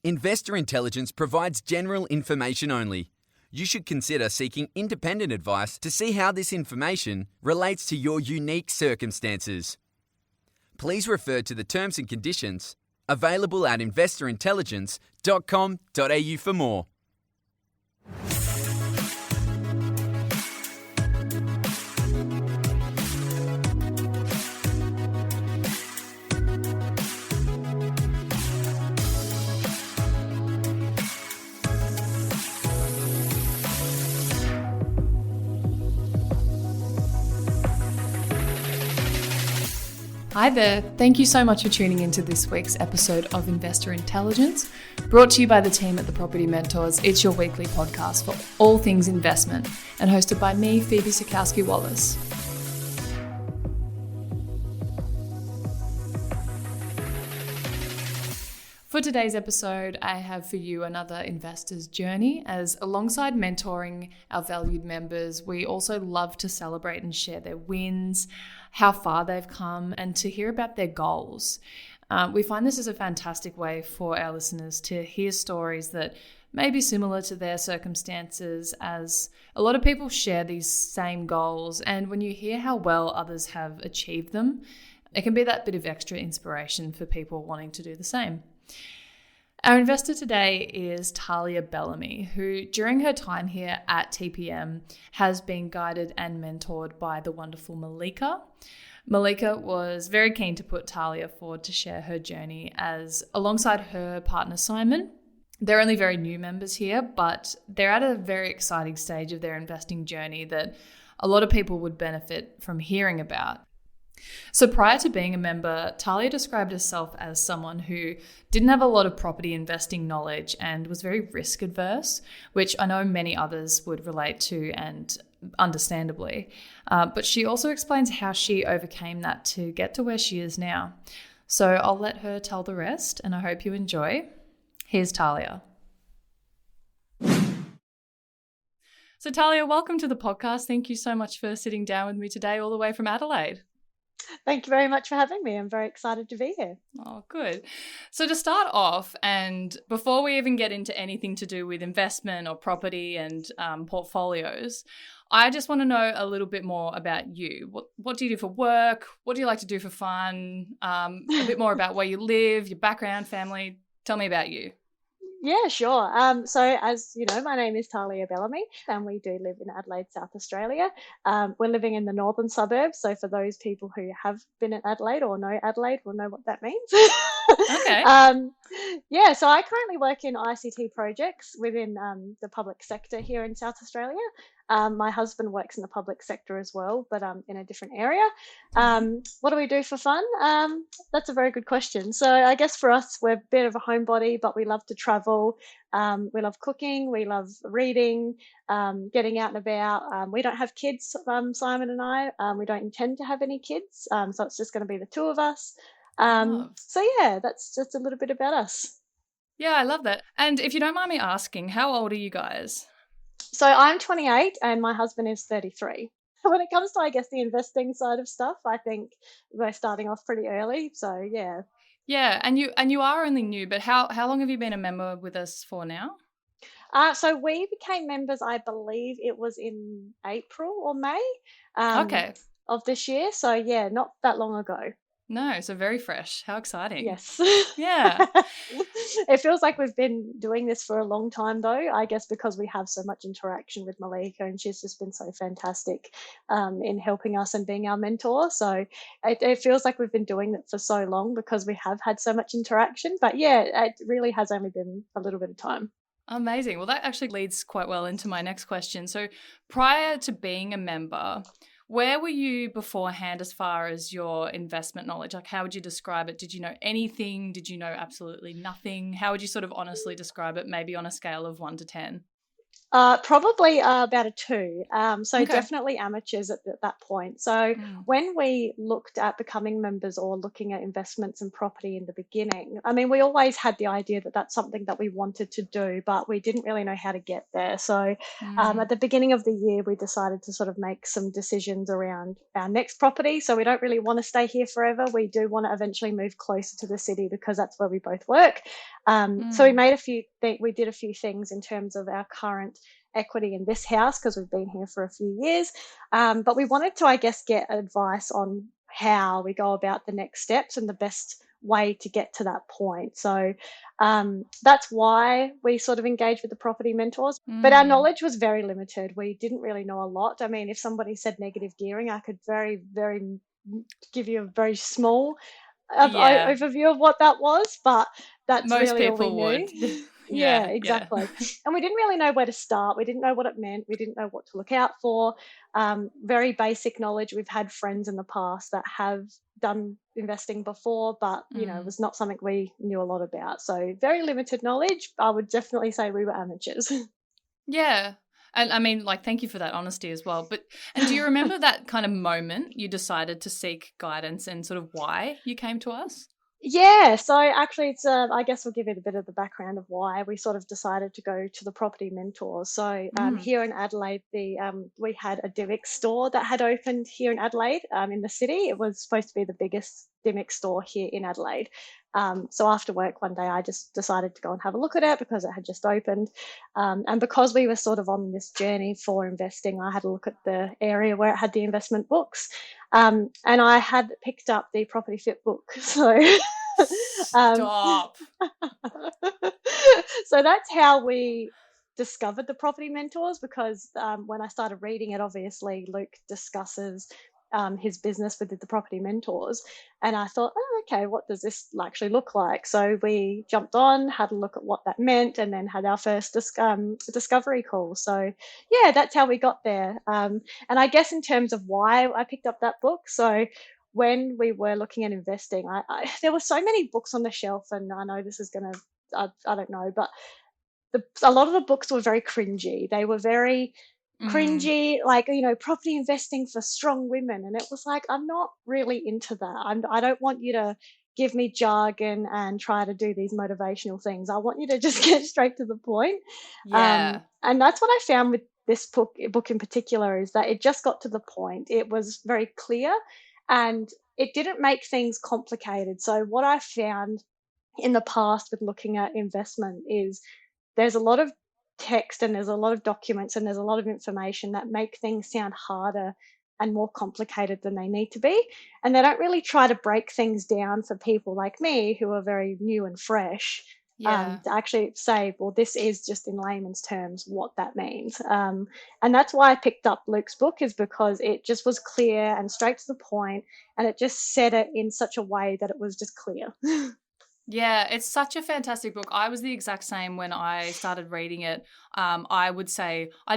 Investor Intelligence provides general information only. You should consider seeking independent advice to see how this information relates to your unique circumstances. Please refer to the terms and conditions available at investorintelligence.com.au for more. Hi there, thank you so much for tuning into this week's episode of Investor Intelligence. Brought to you by the team at the Property Mentors, it's your weekly podcast for all things investment and hosted by me, Phoebe Sikowski-Wallace. For today's episode, I have for you another investor's journey, as alongside mentoring our valued members, we also love to celebrate and share their wins, how far they've come, and to hear about their goals. We find this is a fantastic way for our listeners to hear stories that may be similar to their circumstances, as a lot of people share these same goals, and when you hear how well others have achieved them, it can be that bit of extra inspiration for people wanting to do the same. Our investor today is Tahlia Bellamy, who during her time here at TPM has been guided and mentored by the wonderful Malika. Malika was very keen to put Tahlia forward to share her journey, as alongside her partner Simon, they're only very new members here, but they're at a very exciting stage of their investing journey that a lot of people would benefit from hearing about. So prior to being a member, Tahlia described herself as someone who didn't have a lot of property investing knowledge and was very risk adverse, which I know many others would relate to, and understandably. But she also explains how she overcame that to get to where she is now. So I'll let her tell the rest, and I hope you enjoy. Here's Tahlia. So Tahlia, welcome to the podcast. Thank you so much for sitting down with me today all the way from Adelaide. Thank you very much for having me. I'm very excited to be here. Oh, good. So to start off, and before we even get into anything to do with investment or property and portfolios, I just want to know a little bit more about you. What do you do for work? What do you like to do for fun? A bit more about where you live, your background, family. Tell me about you. Yeah, sure. So as you know, my name is Tahlia Bellamy and we do live in Adelaide, South Australia. We're living in the northern suburbs. So for those people who have been in Adelaide or know Adelaide will know what that means. Okay. Yeah, so I currently work in ICT projects within the public sector here in South Australia. My husband works in the public sector as well, but in a different area. What do we do for fun? That's a very good question. So I guess for us, we're a bit of a homebody, but we love to travel. We love cooking. We love reading, getting out and about. We don't have kids, Simon and I. We don't intend to have any kids. So it's just going to be the two of us. So yeah, that's just a little bit about us. Yeah, I love that. And if you don't mind me asking, how old are you guys? So I'm 28 and my husband is 33. When it comes to, I guess, the investing side of stuff, I think we're starting off pretty early. So yeah. Yeah, and you are only new, but how long have you been a member with us for now? So we became members, I believe it was in April or May of this year. So yeah, not that long ago. No, so very fresh. How exciting. Yes. Yeah. It feels like we've been doing this for a long time, though, I guess because we have so much interaction with Malika and she's just been so fantastic in helping us and being our mentor. So it feels like we've been doing it for so long because we have had so much interaction. But yeah, it really has only been a little bit of time. Amazing. Well, that actually leads quite well into my next question. So prior to being a member, where were you beforehand as far as your investment knowledge? Like, how would you describe it? Did you know anything? Did you know absolutely nothing? How would you sort of honestly describe it, maybe on a scale of 1 to 10? Probably about a two. So Okay. definitely amateurs at that point. So Mm. when we looked at becoming members or looking at investments in property in the beginning, I mean, we always had the idea that that's something that we wanted to do, but we didn't really know how to get there. So Mm. at the beginning of the year, we decided to sort of make some decisions around our next property. So we don't really want to stay here forever. We do want to eventually move closer to the city because that's where we both work. So we Mm. made we did a few things in terms of our current equity in this house because we've been here for a few years. But we wanted to, I guess, get advice on how we go about the next steps and the best way to get to that point. So that's why we sort of engaged with the property mentors. But our Mm. knowledge was very limited. We didn't really know a lot. I mean, if somebody said negative gearing, I could very give you a very small Yeah, overview of what that was, but that's most really all we people knew. would. Yeah, Yeah, yeah. exactly. And we didn't really know where to start. We didn't know what it meant. We didn't know what to look out for. Very basic knowledge. We've had friends in the past that have done investing before, but it Mm. was not something we knew a lot about. So very limited knowledge. I would definitely say we were amateurs. Yeah. And I mean, like, thank you for that honesty as well. And do you remember that kind of moment you decided to seek guidance and sort of why you came to us? Yeah, so actually, it's I guess we'll give it a bit of the background of why we sort of decided to go to the property mentors. So Mm. here in Adelaide, the we had a Dimick store that had opened here in Adelaide, in the city. It was supposed to be the biggest Dimick store here in Adelaide. So after work one day, I just decided to go and have a look at it because it had just opened, and because we were sort of on this journey for investing, I had a look at the area where it had the investment books. And I had picked up the Property Fit book. So um, Stop. so that's how we discovered the property mentors because when I started reading it, obviously Luke discusses his business with the property mentors, and I thought, oh, okay, what does this actually look like? So we jumped on, had a look at what that meant, and then had our first discovery call. So yeah, that's how we got there. And I guess in terms of why I picked up that book, so when we were looking at investing, there were so many books on the shelf, and I know this is gonna, I don't know, but a lot of the books were very cringy. They were very Mm. cringy, like property investing for strong women, and it was like I'm not really into that. I don't want you to give me jargon and try to do these motivational things. I want you to just get straight to the point. Yeah. And that's what I found with this book in particular is that it just got to the point. It was very clear, and it didn't make things complicated. So what I found in the past with looking at investment is there's a lot of text and there's a lot of documents and there's a lot of information that make things sound harder and more complicated than they need to be. And they don't really try to break things down for people like me who are very new and fresh, Yeah. to actually say, well, this is just in layman's terms what that means. And that's why I picked up Luke's book, is because it just was clear and straight to the point, and it just said it in such a way that it was just clear. Yeah, it's such a fantastic book. I was the exact same when I started reading it. I'd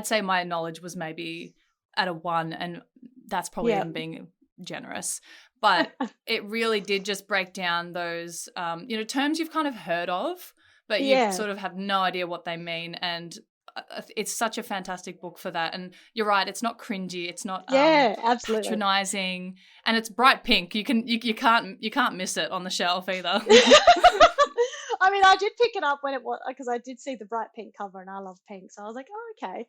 say my knowledge was maybe at a one, and that's probably Yeah. even being generous. But it really did just break down those, terms you've kind of heard of, but you Yeah. sort of have no idea what they mean. And it's such a fantastic book for that. And you're right, it's not cringy, it's not Yeah, absolutely. patronizing, and it's bright pink. You can't miss it on the shelf either. I mean, I did pick it up when it was because I did see the bright pink cover and I love pink, so I was like, oh, okay.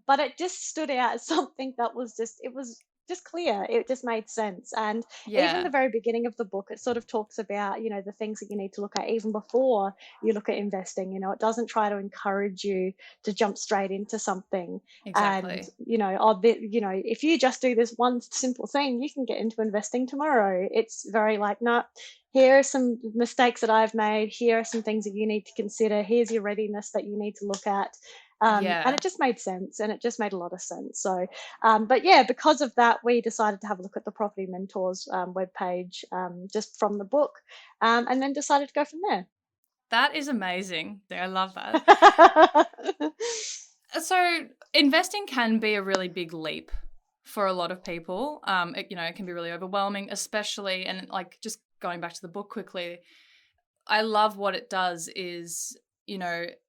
But it just stood out as something that was it was just clear. It just made sense. And even the Yeah, very beginning of the book, it sort of talks about, the things that you need to look at even before you look at investing. It doesn't try to encourage you to jump straight into something. And, exactly. if you just do this one simple thing, you can get into investing tomorrow. It's very like, no, here are some mistakes that I've made. Here are some things that you need to consider. Here's your readiness that you need to look at. And Yeah. it just made sense, and it just made a lot of sense. So, but yeah, because of that, we decided to have a look at the Property Mentors webpage, just from the book, and then decided to go from there. That is amazing. I love that. So, investing can be a really big leap for a lot of people. It can be really overwhelming, especially, and like just going back to the book quickly, I love what it does is,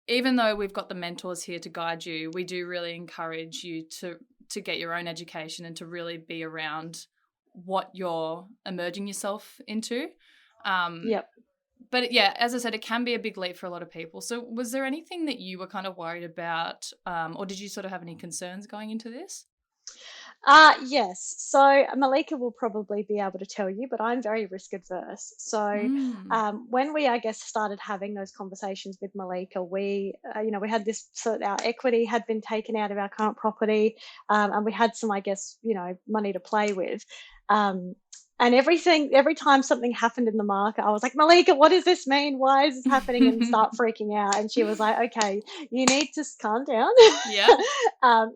even though we've got the mentors here to guide you, we do really encourage you to get your own education and to really be around what you're emerging yourself into. Yep. But yeah, as I said, it can be a big leap for a lot of people. So was there anything that you were kind of worried about, or did you sort of have any concerns going into this? Yes. So Malika will probably be able to tell you, but I'm very risk adverse. So when we, I guess, started having those conversations with Malika, we, we had this sort of, our equity had been taken out of our current property, and we had some, I guess, money to play with. And every time something happened in the market, I was like, Malika, what does this mean? Why is this happening? And start freaking out. And she was like, okay, you need to calm down. Yeah.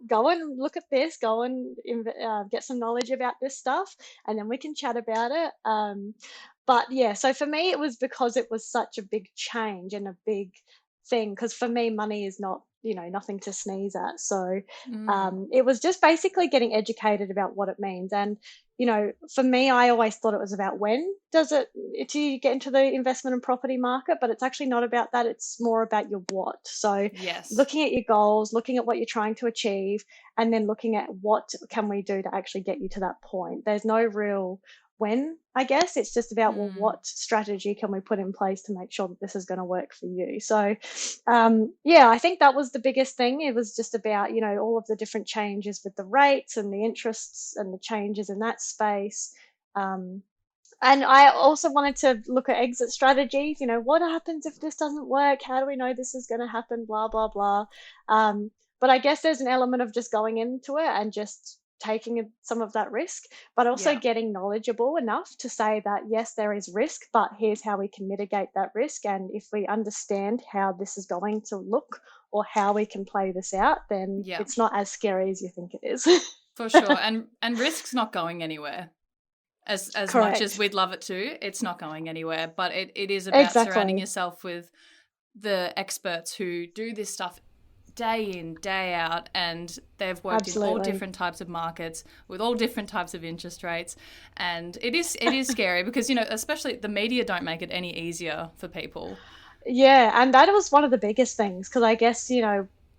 Go and look at this. Go and get some knowledge about this stuff, and then we can chat about it. But yeah, so for me, it was because it was such a big change and a big thing. Because for me, money is not, nothing to sneeze at. So it was just basically getting educated about what it means. And for me, I always thought it was about when do you get into the investment and property market, but it's actually not about that. It's more about your what. So yes, looking at your goals, looking at what you're trying to achieve, and then looking at what can we do to actually get you to that point. There's no real when, I guess. It's just about, well, what strategy can we put in place to make sure that this is going to work for you? So I think that was the biggest thing. It was just about, all of the different changes with the rates and the interests and the changes in that space. And I also wanted to look at exit strategies. What happens if this doesn't work? How do we know this is going to happen? Blah, blah, blah. But I guess there's an element of just going into it and just taking some of that risk, but also getting knowledgeable enough to say that, yes, there is risk, but here's how we can mitigate that risk. And if we understand how this is going to look or how we can play this out, then it's not as scary as you think it is. For sure. And risk's not going anywhere. As much as we'd love it to, it's not going anywhere. But it is about surrounding yourself with the experts who do this stuff day in, day out, and they've worked in all different types of markets with all different types of interest rates. And it is scary because, especially the media don't make it any easier for people. Yeah, and that was one of the biggest things, because I guess,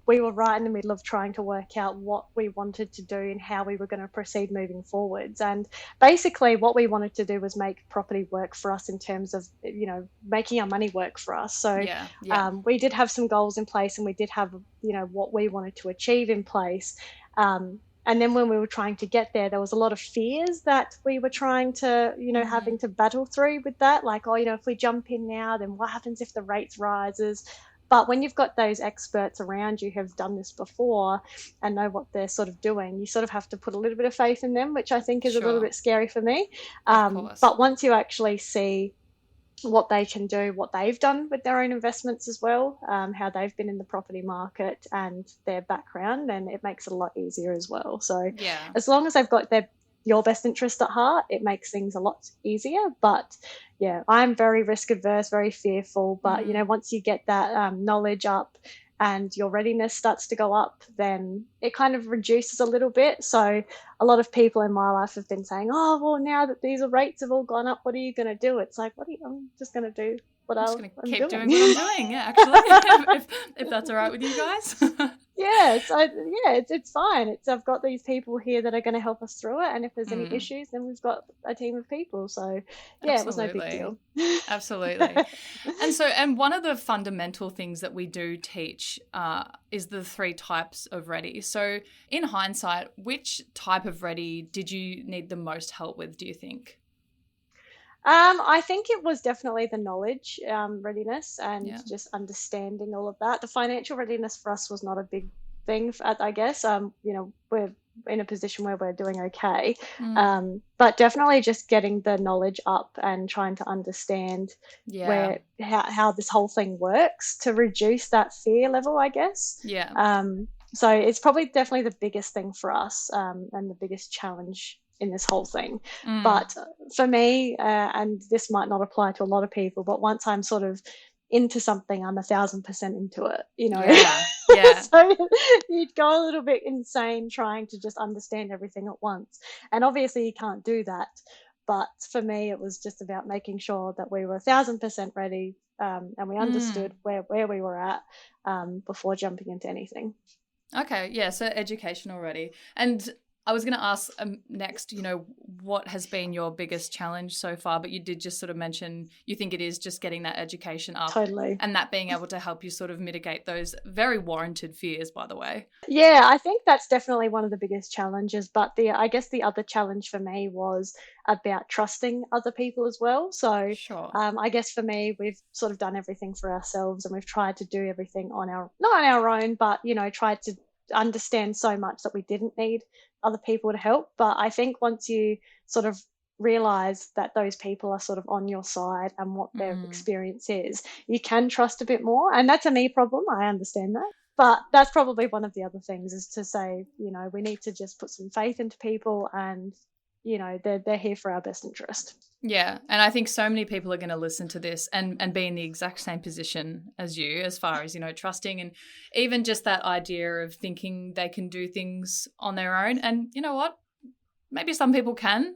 we were right in the middle of trying to work out what we wanted to do and how we were going to proceed moving forwards. And basically what we wanted to do was make property work for us in terms of, making our money work for us. So we did have some goals in place, and we did have, what we wanted to achieve in place. And then when we were trying to get there was a lot of fears that we were trying to, having to battle through with that. Like, if we jump in now, then what happens if the rates rises? But when you've got those experts around you who have done this before and know what they're sort of doing, you sort of have to put a little bit of faith in them, which I think is a little bit scary for me. But once you actually see what they can do, what they've done with their own investments as well, how they've been in the property market and their background, then it makes it a lot easier as well. So as long as they've got your best interest at heart, it makes things a lot easier. But I'm very risk adverse, very fearful. But once you get that knowledge up and your readiness starts to go up, then it kind of reduces a little bit. So a lot of people in my life have been saying, oh, well, now that these rates have all gone up, what are you going to do? It's like, I'm just going to do what I'm doing. Keep doing what I'm doing, actually, if that's all right with you guys. It's fine. I've got these people here that are going to help us through it, and if there's any issues, then we've got a team of people. So it was no big deal. Absolutely. And one of the fundamental things that we do teach is the 3 types of ready. So in hindsight, which type of ready did you need the most help with, do you think? I think it was definitely the knowledge readiness and just understanding all of that. The financial readiness for us was not a big thing, I guess. We're in a position where we're doing okay. But definitely just getting the knowledge up and trying to understand how this whole thing works to reduce that fear level, I guess. So it's probably definitely the biggest thing for us and the biggest challenge in this whole thing. But for me, and this might not apply to a lot of people, but once I'm sort of into something, I'm 1,000% into it, So you'd go a little bit insane trying to just understand everything at once. And obviously you can't do that. But for me, it was just about making sure that we were 1,000% ready, and we understood where we were at before jumping into anything. Okay, yeah, so education already. And I was going to ask next, what has been your biggest challenge so far? But you did just sort of mention you think it is just getting that education up. Totally. And that being able to help you sort of mitigate those very warranted fears, by the way. Yeah, I think that's definitely one of the biggest challenges. But I guess the other challenge for me was about trusting other people as well. So Sure. I guess for me, we've sort of done everything for ourselves, and we've tried to do everything not on our own, but, tried to understand so much that we didn't need other people to help. But I think once you sort of realize that those people are sort of on your side and what their experience is, you can trust a bit more. And that's a me problem. I understand that. But that's probably one of the other things, is to say, we need to just put some faith into people, and, they're here for our best interest. Yeah. And I think so many people are going to listen to this and be in the exact same position as you, as far as, trusting, and even just that idea of thinking they can do things on their own. And you know what? Maybe some people can,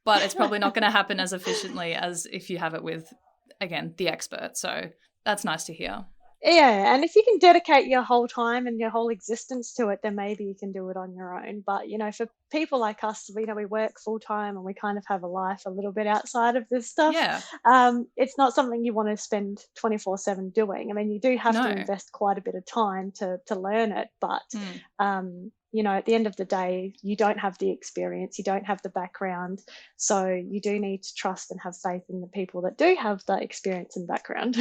but it's probably not going to happen as efficiently as if you have it with, again, the expert. So that's nice to hear. Yeah, and if you can dedicate your whole time and your whole existence to it, then maybe you can do it on your own. But, for people like us, we work full time and we kind of have a life a little bit outside of this stuff. Yeah. It's not something you want to spend 24/7 doing. I mean, you do have to invest quite a bit of time to learn it. But, at the end of the day, you don't have the experience, you don't have the background. So you do need to trust and have faith in the people that do have that experience and background.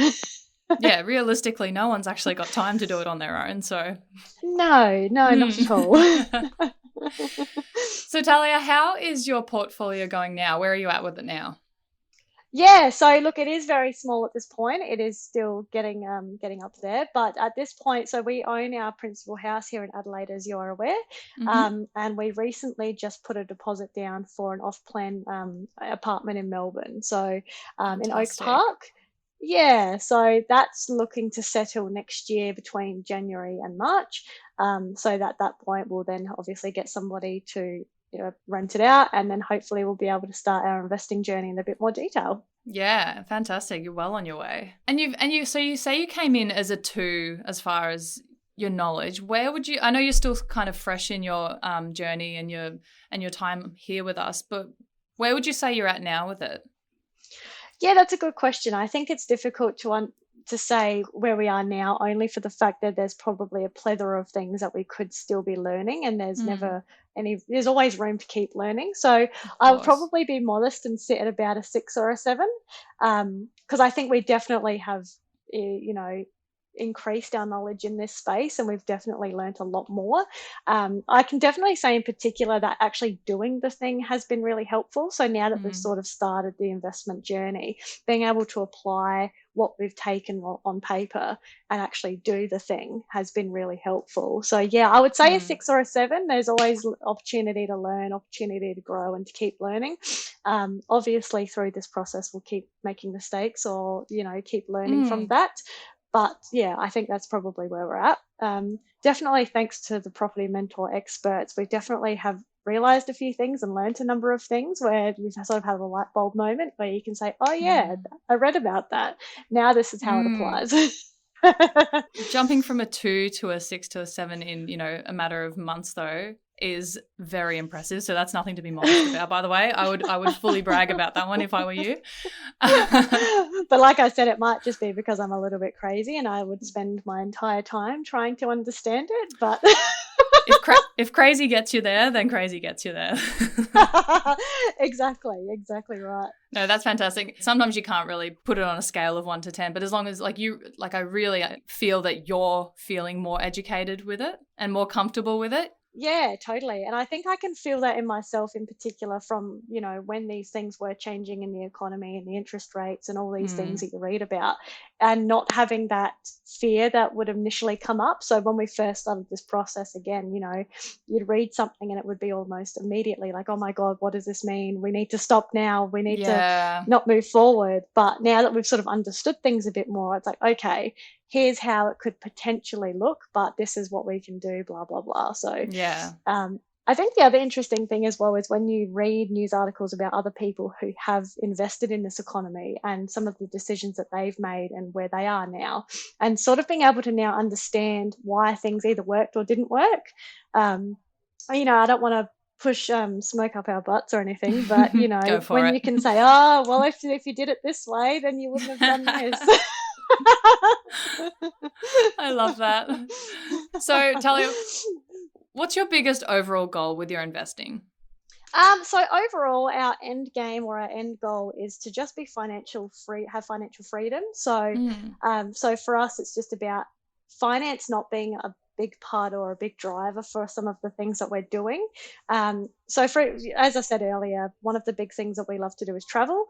Yeah, realistically, no one's actually got time to do it on their own. So no, not at all. So Tahlia, how is your portfolio going now? Where are you at with it now? Yeah, so look, it is very small at this point. It is still getting up there, but at this point, so we own our principal house here in Adelaide, as you are aware, and we recently just put a deposit down for an off-plan apartment in Melbourne, so in Oak Park. Yeah, so that's looking to settle next year between January and March. So at that point, we'll then obviously get somebody to rent it out, and then hopefully we'll be able to start our investing journey in a bit more detail. Yeah, fantastic. You're well on your way. And you so you say you came in as a 2 as far as your knowledge. Where would you? I know you're still kind of fresh in your journey and your time here with us, but where would you say you're at now with it? Yeah, that's a good question. I think it's difficult to say where we are now, only for the fact that there's probably a plethora of things that we could still be learning, and there's always room to keep learning. So I would probably be modest and sit at about a 6 or a 7, because I think we definitely have, increased our knowledge in this space, and we've definitely learnt a lot more. I can definitely say in particular that actually doing the thing has been really helpful. So now that we've sort of started the investment journey, being able to apply what we've taken on paper and actually do the thing has been really helpful. So yeah, I would say a 6 or a 7. There's always opportunity to learn, opportunity to grow, and to keep learning. Obviously through this process we'll keep making mistakes, or keep learning from that. But yeah, I think that's probably where we're at. Definitely thanks to the property mentor experts, we definitely have realized a few things and learnt a number of things where we sort of have a light bulb moment where you can say, oh yeah, I read about that. Now this is how it applies. Jumping from a 2 to a 6 to a 7 in, a matter of months though is very impressive. So that's nothing to be modest about, by the way. I would fully brag about that one if I were you. But like I said, it might just be because I'm a little bit crazy and I would spend my entire time trying to understand it. But if crazy gets you there, then crazy gets you there. Exactly right. No, that's fantastic. Sometimes you can't really put it on a scale of 1 to 10, but as long as I really feel that you're feeling more educated with it and more comfortable with it. Yeah, totally. And I think I can feel that in myself in particular from, when these things were changing in the economy and the interest rates and all these things that you read about, and not having that fear that would initially come up. So when we first started this process again, you'd read something and it would be almost immediately like, oh my God, what does this mean? We need to stop now. We need to not move forward. But now that we've sort of understood things a bit more, it's like, okay, here's how it could potentially look, but this is what we can do, blah, blah, blah. So I think the other interesting thing as well is when you read news articles about other people who have invested in this economy and some of the decisions that they've made and where they are now, and sort of being able to now understand why things either worked or didn't work. I don't want to push smoke up our butts or anything, but when you can say, oh, well, if you did it this way, then you wouldn't have done this. I love that. So Tahlia, what's your biggest overall goal with your investing? So overall, our end game or our end goal is to just be have financial freedom. So, so for us, it's just about finance not being a big part or a big driver for some of the things that we're doing. So as I said earlier, one of the big things that we love to do is travel.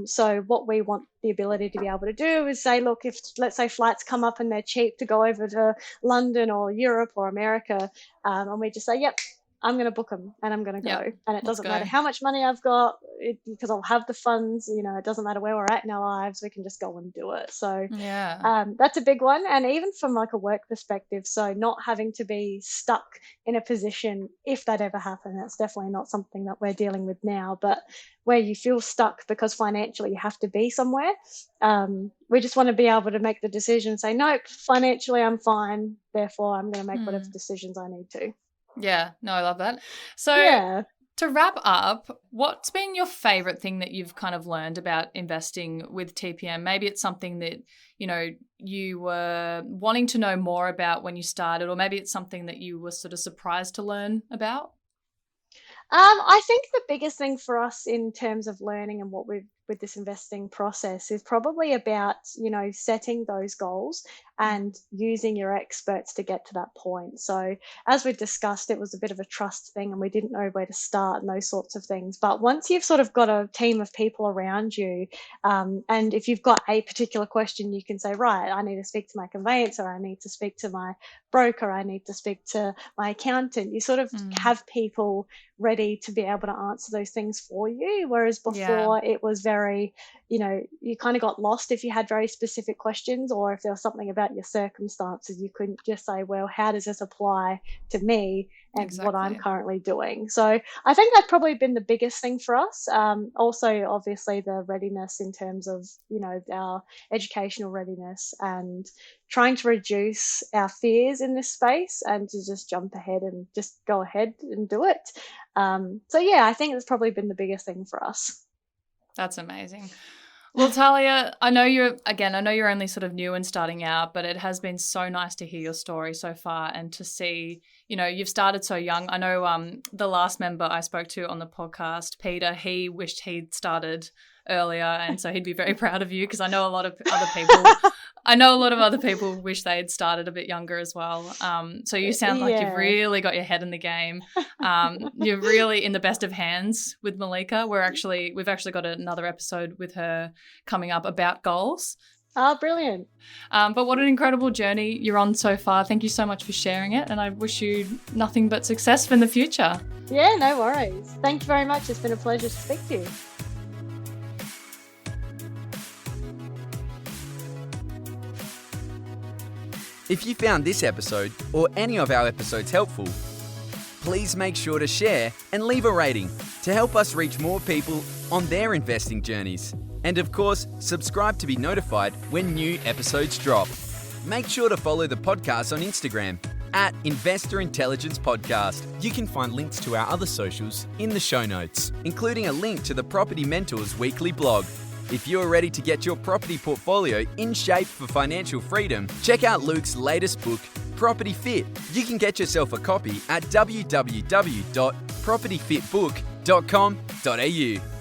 So what we want the ability to be able to do is say, look, if let's say flights come up and they're cheap to go over to London or Europe or America, and we just say, yep, I'm going to book them and I'm going to go. Yep, and it doesn't matter how much money I've got because I'll have the funds, it doesn't matter where we're at in our lives, we can just go and do it. So that's a big one. And even from like a work perspective, so not having to be stuck in a position if that ever happened. That's definitely not something that we're dealing with now, but where you feel stuck because financially you have to be somewhere. We just want to be able to make the decision, say, nope, financially I'm fine, therefore I'm going to make whatever decisions I need to. Yeah, no, I love that. So to wrap up, what's been your favorite thing that you've kind of learned about investing with TPM? Maybe it's something that, you were wanting to know more about when you started, or maybe it's something that you were sort of surprised to learn about. I think the biggest thing for us in terms of learning and what we've with this investing process is probably about, setting those goals and using your experts to get to that point. So as we discussed, it was a bit of a trust thing and we didn't know where to start and those sorts of things. But once you've sort of got a team of people around you, and if you've got a particular question, you can say, right, I need to speak to my conveyancer, I need to speak to my broker, I need to speak to my accountant. You sort of have people ready to be able to answer those things for you. Whereas before it was very, you kind of got lost if you had very specific questions, or if there was something about your circumstances, you couldn't just say, well, how does this apply to me and what I'm currently doing? So I think that's probably been the biggest thing for us. Also, obviously, the readiness in terms of, our educational readiness and trying to reduce our fears in this space and to just jump ahead and just go ahead and do it. I think it's probably been the biggest thing for us. That's amazing. Well, Tahlia, I know you're only sort of new and starting out, but it has been so nice to hear your story so far and to see, you've started so young. I know the last member I spoke to on the podcast, Peter, he wished he'd started earlier, and so he'd be very proud of you, because I know a lot of other people wish they had started a bit younger as well. So you sound like you've really got your head in the game. You're really in the best of hands with Malika. We've actually got another episode with her coming up about goals. Oh, brilliant. But what an incredible journey you're on so far. Thank you so much for sharing it, and I wish you nothing but success in the future. Yeah, no worries. Thank you very much. It's been a pleasure to speak to you. If you found this episode or any of our episodes helpful, please make sure to share and leave a rating to help us reach more people on their investing journeys. And of course, subscribe to be notified when new episodes drop. Make sure to follow the podcast on Instagram at Investor Intelligence Podcast. You can find links to our other socials in the show notes, including a link to the Property Mentors weekly blog. If you're ready to get your property portfolio in shape for financial freedom, check out Luke's latest book, Property Fit. You can get yourself a copy at www.propertyfitbook.com.au.